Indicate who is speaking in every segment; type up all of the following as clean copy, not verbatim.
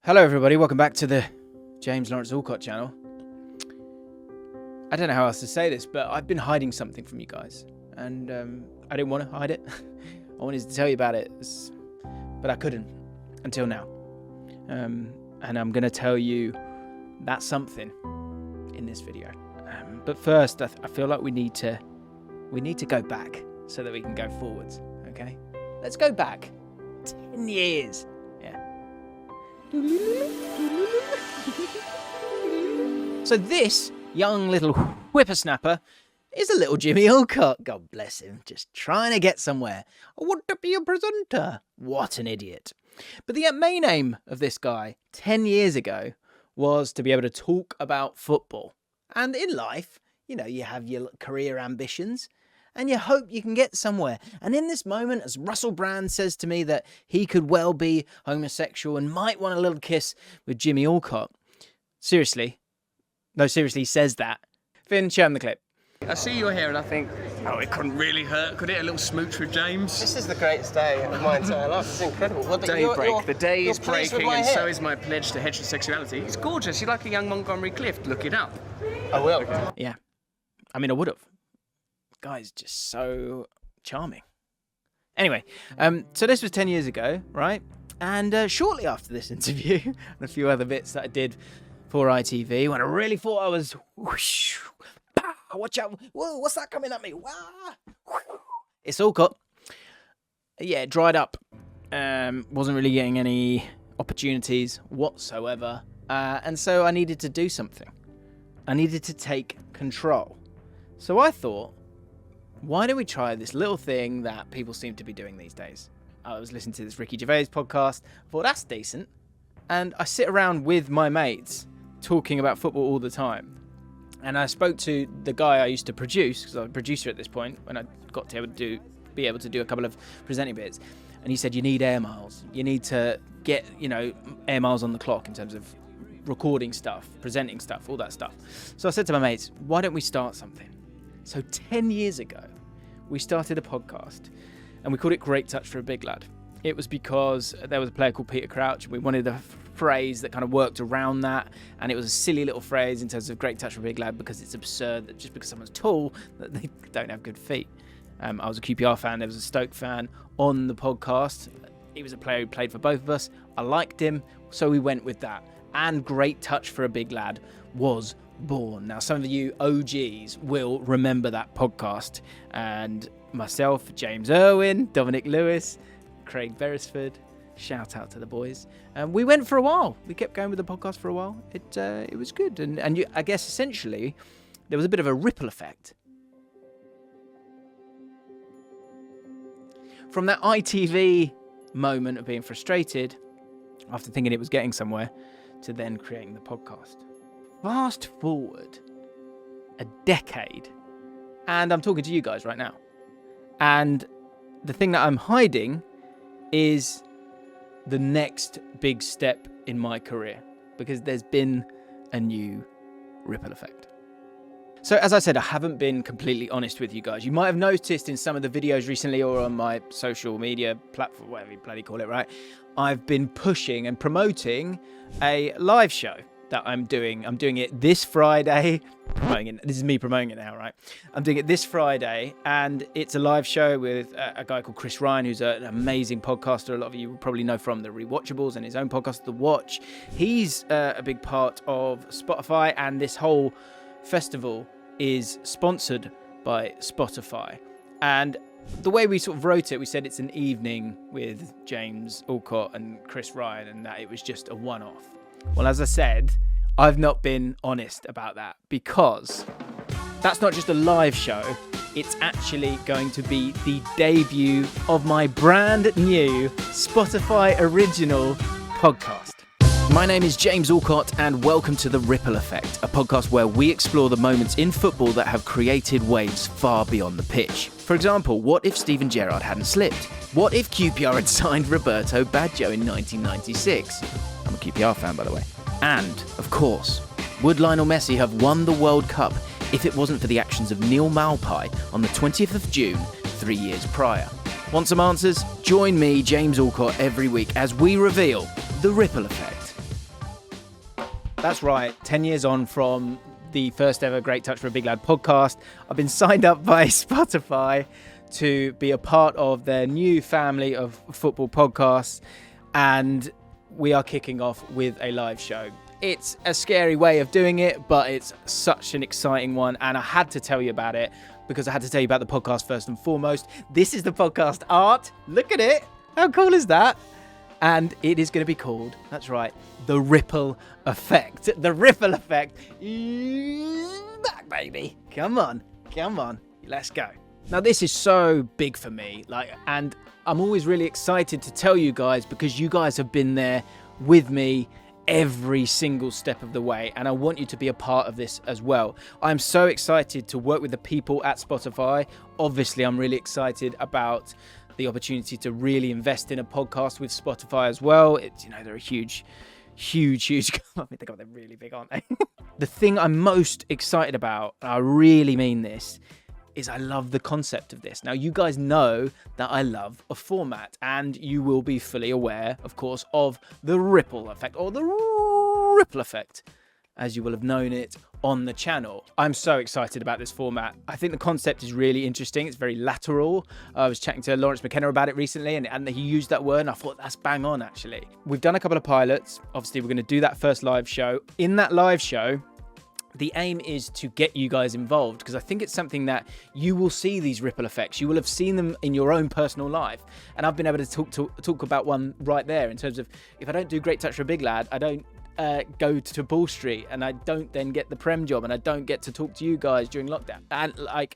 Speaker 1: Hello everybody, welcome back to the James Lawrence Allcott channel. I don't know how else to say this, but I've been hiding something from you guys. And I didn't want to hide it. I wanted to tell you about it, but I couldn't until now. And I'm going to tell you that something in this video. But first, I feel like we need to go back so that we can go forwards, okay? Let's go back 10 years. So this young little whippersnapper is a little Jimmy Allcott, God bless him, just trying to get somewhere. I want to be a presenter. What an idiot. But the main aim of this guy 10 years ago was to be able to talk about football. And in life, you know, you have your career ambitions and you hope you can get somewhere. And in this moment, as Russell Brand says to me that he could well be homosexual and might want a little kiss with Jimmy Allcott. Seriously, he says that. Finn, show him the clip.
Speaker 2: I see you're here and I think, oh, it couldn't really hurt. Could it? A little smooch with James?
Speaker 3: This is the greatest day of my entire life. It's incredible. Well,
Speaker 2: The day is breaking and so is my pledge to heterosexuality. It's gorgeous. You're like a young Montgomery Clift. Look it up.
Speaker 3: I will.
Speaker 1: Yeah. I mean, I would have. Guy's just so charming. Anyway, so this was 10 years ago, right? And shortly after this interview, and a few other bits that I did for ITV, when I really thought I was, whoosh, pow, watch out, whoa, what's that coming at me? Wah, it's Allcott. Yeah, it dried up. Wasn't really getting any opportunities whatsoever. And so I needed to do something. I needed to take control. So I thought, why don't we try this little thing that people seem to be doing these days? I was listening to this Ricky Gervais podcast. I thought, that's decent. And I sit around with my mates talking about football all the time. And I spoke to the guy I used to produce, because I was a producer at this point, when I got to be able to do a couple of presenting bits. And he said, you need air miles. You need to get, air miles on the clock in terms of recording stuff, presenting stuff, all that stuff. So I said to my mates, why don't we start something? So 10 years ago, we started a podcast and we called it Great Touch for a Big Lad. It was because there was a player called Peter Crouch and we wanted a phrase that kind of worked around that, and it was a silly little phrase in terms of Great Touch for a Big Lad because it's absurd that just because someone's tall that they don't have good feet. I was a QPR fan, there was a Stoke fan on the podcast. He was a player who played for both of us. I liked him, so we went with that. And Great Touch for a Big Lad was born. Now, some of you OGs will remember that podcast, and myself, James Irwin, Dominic Lewis, Craig Beresford, shout out to the boys. And we went for a while. We kept going with the podcast for a while. It was good, and I guess essentially there was a bit of a ripple effect from that ITV moment of being frustrated after thinking it was getting somewhere to then creating the podcast. Fast forward a decade, and I'm talking to you guys right now. And the thing that I'm hiding is the next big step in my career, because there's been a new ripple effect. So as I said, I haven't been completely honest with you guys. You might have noticed in some of the videos recently or on my social media platform, whatever you bloody call it, right? I've been pushing and promoting a live show that I'm doing. I'm doing it this Friday. This is me promoting it now, right? I'm doing it this Friday, and it's a live show with a guy called Chris Ryan, who's an amazing podcaster. A lot of you will probably know from the Rewatchables and his own podcast, The Watch. He's a big part of Spotify, and this whole festival is sponsored by Spotify. And the way we sort of wrote it, we said it's an evening with James Allcott and Chris Ryan, and that it was just a one-off. Well, as I said, I've not been honest about that, because that's not just a live show. It's actually going to be the debut of my brand new Spotify original podcast. My name is James Allcott, and welcome to The Ripple Effect, a podcast where we explore the moments in football that have created waves far beyond the pitch. For example, what if Steven Gerrard hadn't slipped? What if QPR had signed Roberto Baggio in 1996? I'm a QPR fan, by the way. And, of course, would Lionel Messi have won the World Cup if it wasn't for the actions of Neil Maupay on the 20th of June 3 years prior? Want some answers? Join me, James Allcott, every week as we reveal the ripple effect That's right. 10 years on from the first ever Great Touch for a Big Lad podcast. I've been signed up by Spotify to be a part of their new family of football podcasts, and we are kicking off with a live show. It's a scary way of doing it, but it's such an exciting one, and I had to tell you about it because I had to tell you about the podcast first and foremost. This is the podcast art. Look at it. How cool is that? And it is going to be called, that's right, The Ripple Effect. The Ripple Effect is back, baby. Come on. Let's go. Now, this is so big for me, and I'm always really excited to tell you guys because you guys have been there with me every single step of the way, and I want you to be a part of this as well. I'm so excited to work with the people at Spotify. Obviously, I'm really excited about the opportunity to really invest in a podcast with Spotify as well. It's, they're a huge company. They're really big, aren't they? The thing I'm most excited about, and I really mean this, is I love the concept of this. Now, you guys know that I love a format, and you will be fully aware, of course, of the ripple effect, or the ripple effect, as you will have known it on the channel. I'm so excited about this format. I think the concept is really interesting. It's very lateral. I was chatting to Lawrence McKenna about it recently, and he used that word, and I thought that's bang on, actually. We've done a couple of pilots. Obviously, we're going to do that first live show. In that live show, the aim is to get you guys involved, because I think it's something that you will see these ripple effects. You will have seen them in your own personal life. And I've been able to talk about one right there in terms of, if I don't do Great Touch for a Big Lad, I don't go to Ball Street, and I don't then get the Prem job, and I don't get to talk to you guys during lockdown,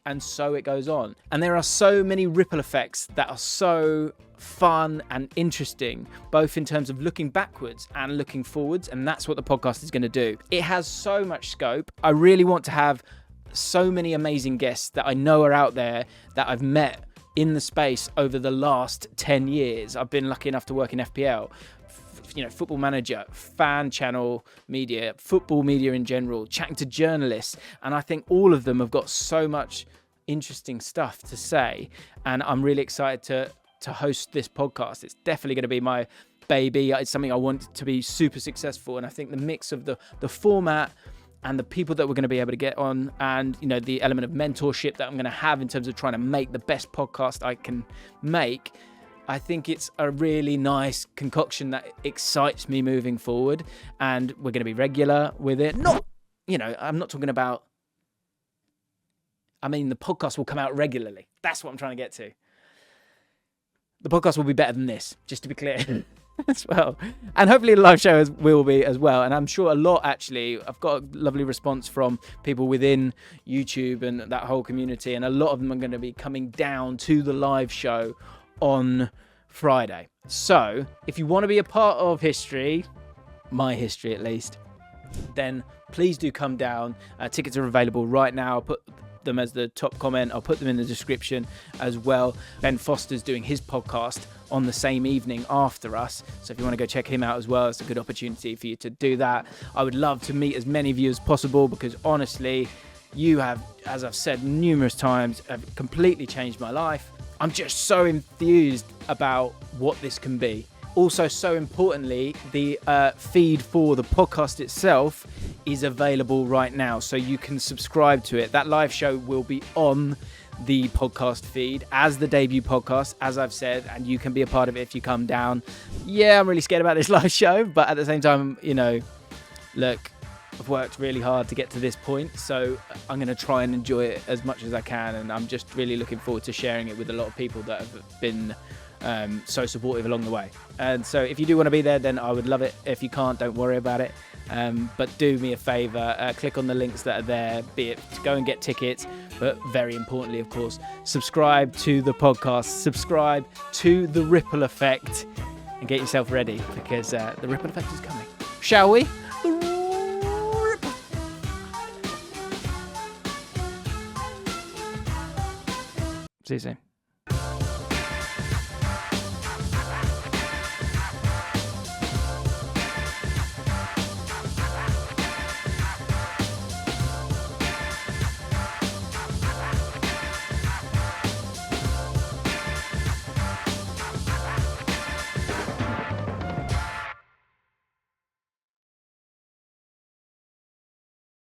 Speaker 1: and so it goes on. And there are so many ripple effects that are so fun and interesting, both in terms of looking backwards and looking forwards, and that's what the podcast is going to do. It has so much scope. I really want to have so many amazing guests that I know are out there that I've met in the space over the last 10 years. I've been lucky enough to work in FPL, Football Manager, fan channel media, football media in general, chatting to journalists, and I think all of them have got so much interesting stuff to say, and I'm really excited to host this podcast. It's definitely going to be my baby. It's something I want to be super successful, and I think the mix of the format and the people that we're going to be able to get on, and the element of mentorship that I'm going to have in terms of trying to make the best podcast I can make, I think it's a really nice concoction that excites me moving forward, and we're going to be regular with it. I'm not talking about, the podcast will come out regularly. That's what I'm trying to get to. The podcast will be better than this, just to be clear, as well. And hopefully the live show will be as well. And I'm sure a lot, actually, I've got a lovely response from people within YouTube and that whole community, and a lot of them are going to be coming down to the live show on Friday. So if you want to be a part of history, my history at least, then please do come down. Tickets are available right now. I'll put them as the top comment. I'll put them in the description as well. Ben Foster's doing his podcast on the same evening after us, so if you want to go check him out as well, it's a good opportunity for you to do that. I would love to meet as many of you as possible, because honestly, you have, as I've said numerous times, have completely changed my life. I'm just so enthused about what this can be. Also, so importantly, the feed for the podcast itself is available right now, so you can subscribe to it. That live show will be on the podcast feed as the debut podcast, as I've said, and you can be a part of it if you come down. Yeah, I'm really scared about this live show, but at the same time, look, I've worked really hard to get to this point, so I'm going to try and enjoy it as much as I can, and I'm just really looking forward to sharing it with a lot of people that have been so supportive along the way. And so if you do want to be there, then I would love it. If you can't, don't worry about it, but do me a favor, click on the links that are there, be it to go and get tickets, but very importantly, of course, subscribe to the podcast, subscribe to the Ripple Effect, and get yourself ready, because the Ripple Effect is coming. Shall we? See you soon.